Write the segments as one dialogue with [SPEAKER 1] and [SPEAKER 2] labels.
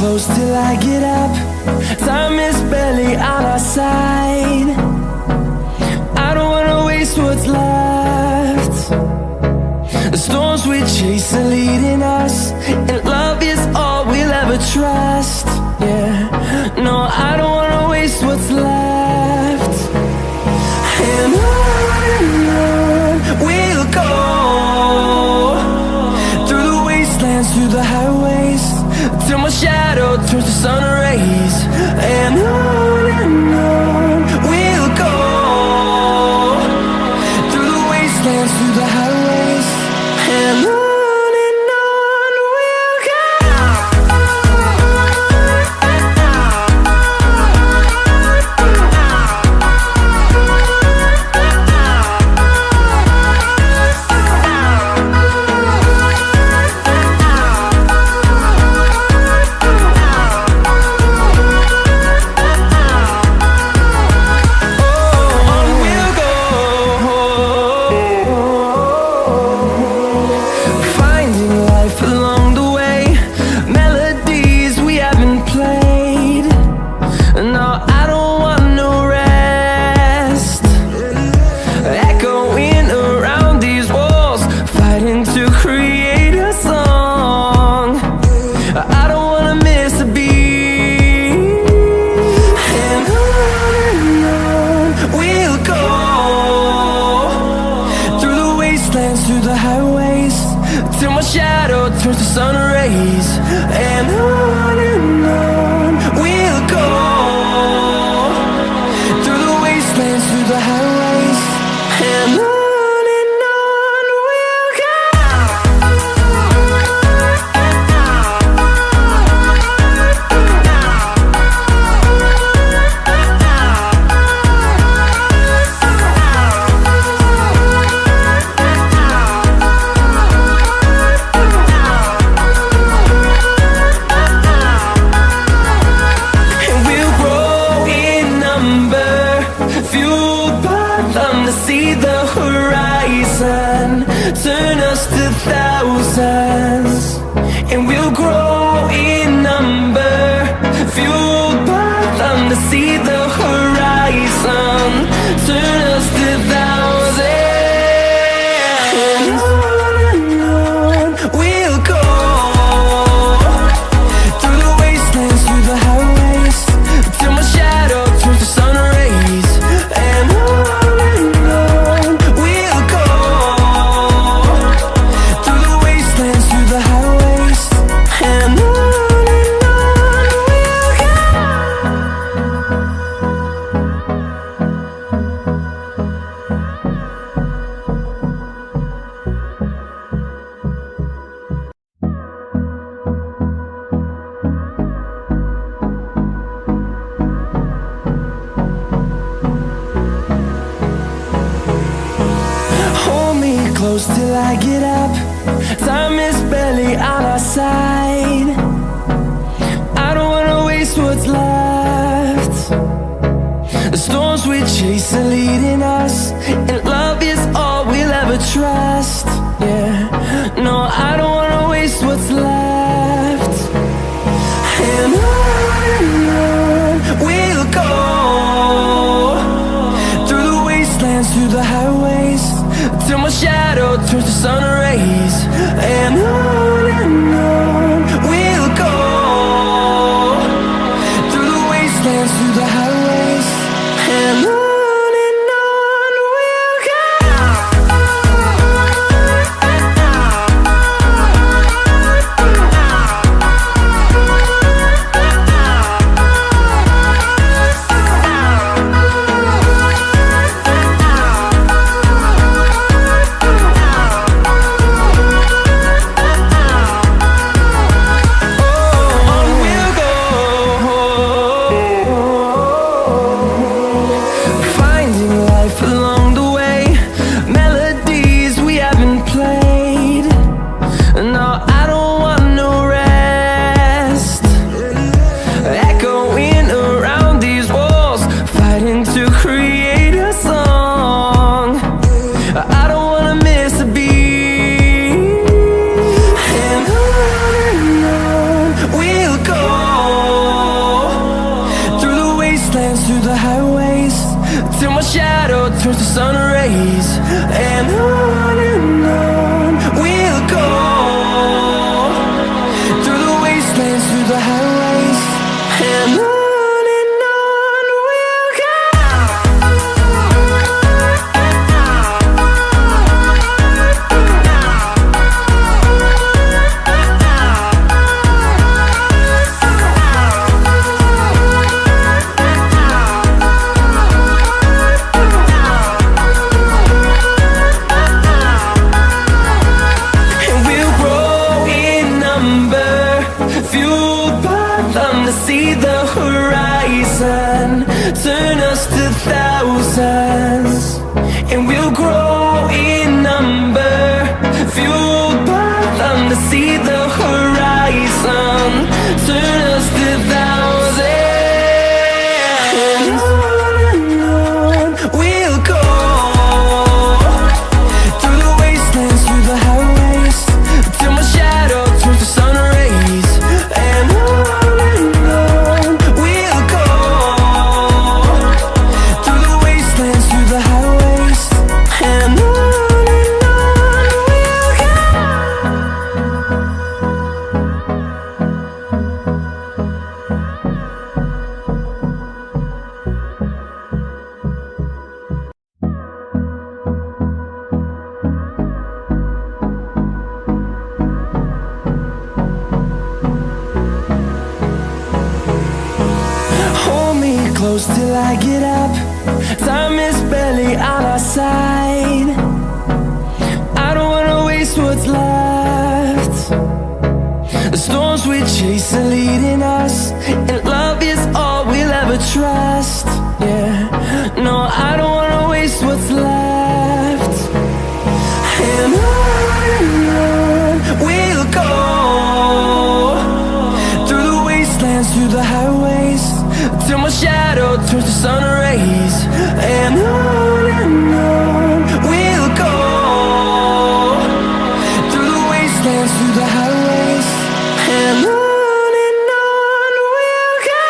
[SPEAKER 1] close till I get up. Time is barely on our side. I don't wanna waste what's left. The storms we chase are leading us, and love is all we'll ever trust. Yeah, no, I don't wanna waste what's left. And on we'll go, through the wastelands, through the highways, till my shadow turns to sun rays. And on we'll go, through the wastelands, through the highways, and on we'll go. Through the highways, till my shadow turns to sun rays. And on we'll go, through the wastelands, through the highways, and on we'll go. See the horizon, turn us to thousands, and we'll grow in number, fueled by them to see the horizon, turn us to thousands. And on we'll go, through the wastelands, through the highways, till my shadow turns to sun rays. And close till I get up. Time is barely on our side. I don't wanna waste what's left. The storms we chase are leading us, and love is all we'll ever trust. Yeah, no, I don't wanna waste what's left. And on we'll go, through the wastelands, through the highways, till my shadow turns to sun rays. And on we'll go, through the wastelands, through the highways, and on we'll go. wastelands, through the highways, till my shadow turns to sun rays. And on we'll go, through the wastelands, through the highways, and on we'll go. See the horizon, turn us to thousands, and we'll grow in number, fueled by them to see the horizon, turn us to thousands, and on we'll go, through the wastelands, through the highways, till my shadow turns to sun rays, and on close till I get up. Time is barely on our side. I don't wanna waste what's left. The storms we chase are leading us, and love is all we'll ever trust. Yeah, no, I don't wanna waste what's left. And on we'll go, through the wastelands, through the highways, till my shadow turns to sun rays, and on we'll go, through the wastelands, through the highways, and on we'll go.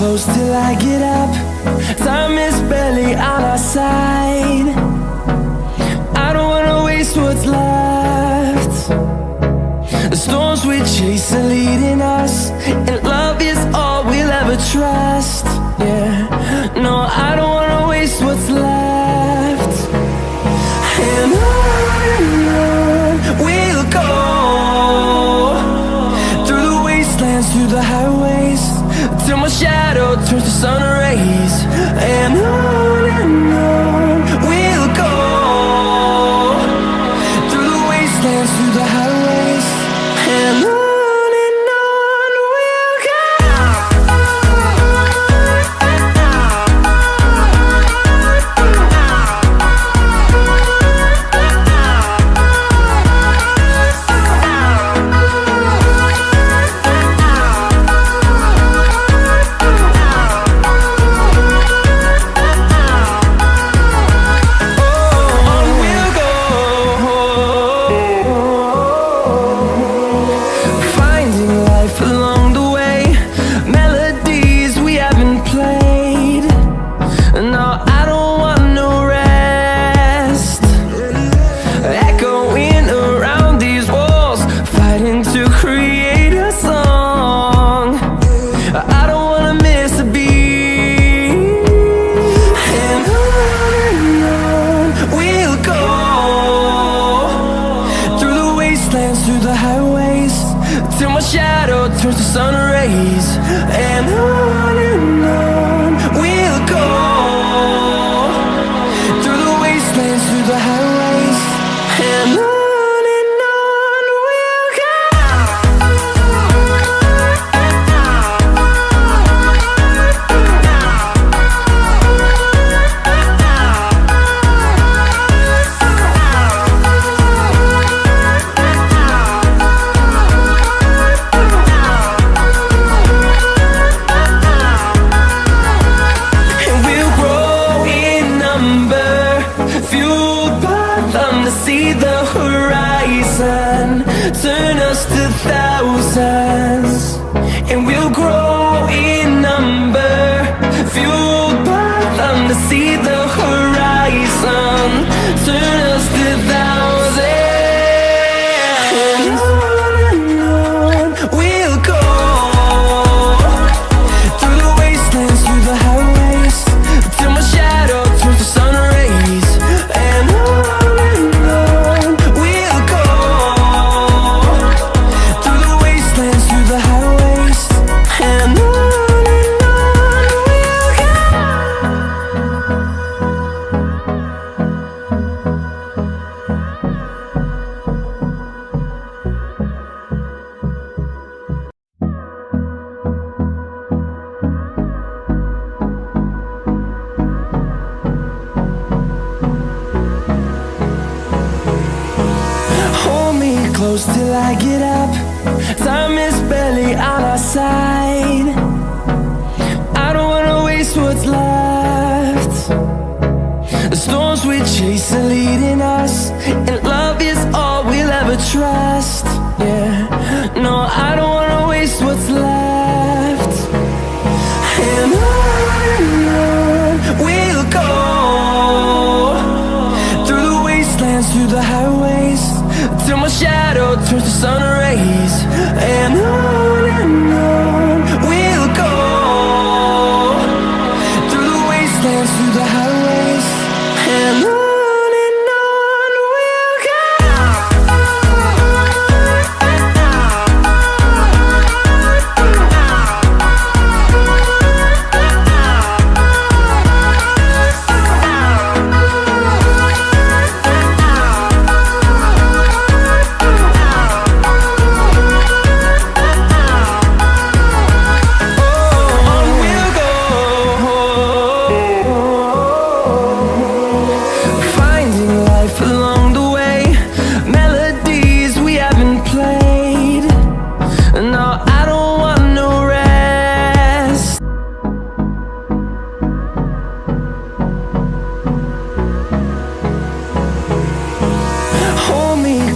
[SPEAKER 1] close till I get up. Time is barely on our side. I don't wanna waste what's left. The storms we chase are leading us, and love is all we'll ever trust. Yeah, no, I don't wanna waste what's left. And on we'll go, through the wastelands, through the highways, till my shadow turns to sun rays. And on we'll go, through the wastelands, through the highways, and on we'll go. Through the highways, till my shadow turns to sun rays. And on we'll go, through the wastelands, through the highways, and on we'll go. See the horizon, turn us to thousands, and we'll grow in number, fueled by them to see the horizon, turn us to thousands. And on we'll go, through the wastelands, through the highways, till my shadow turns to sun rays. And close till I get up. Time is barely on our side. I don't wanna waste what's left. The storms we chase are leading us, and love is all we'll ever trust. Yeah, no, I don't wanna waste what's left. And on we'll go, through the wastelands, through the highways, till my shadow turns to sun rays. And on we'll go, through the wastelands, through the highways, and on we'll go.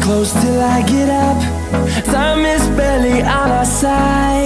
[SPEAKER 1] close till I get up. Time is barely on our side.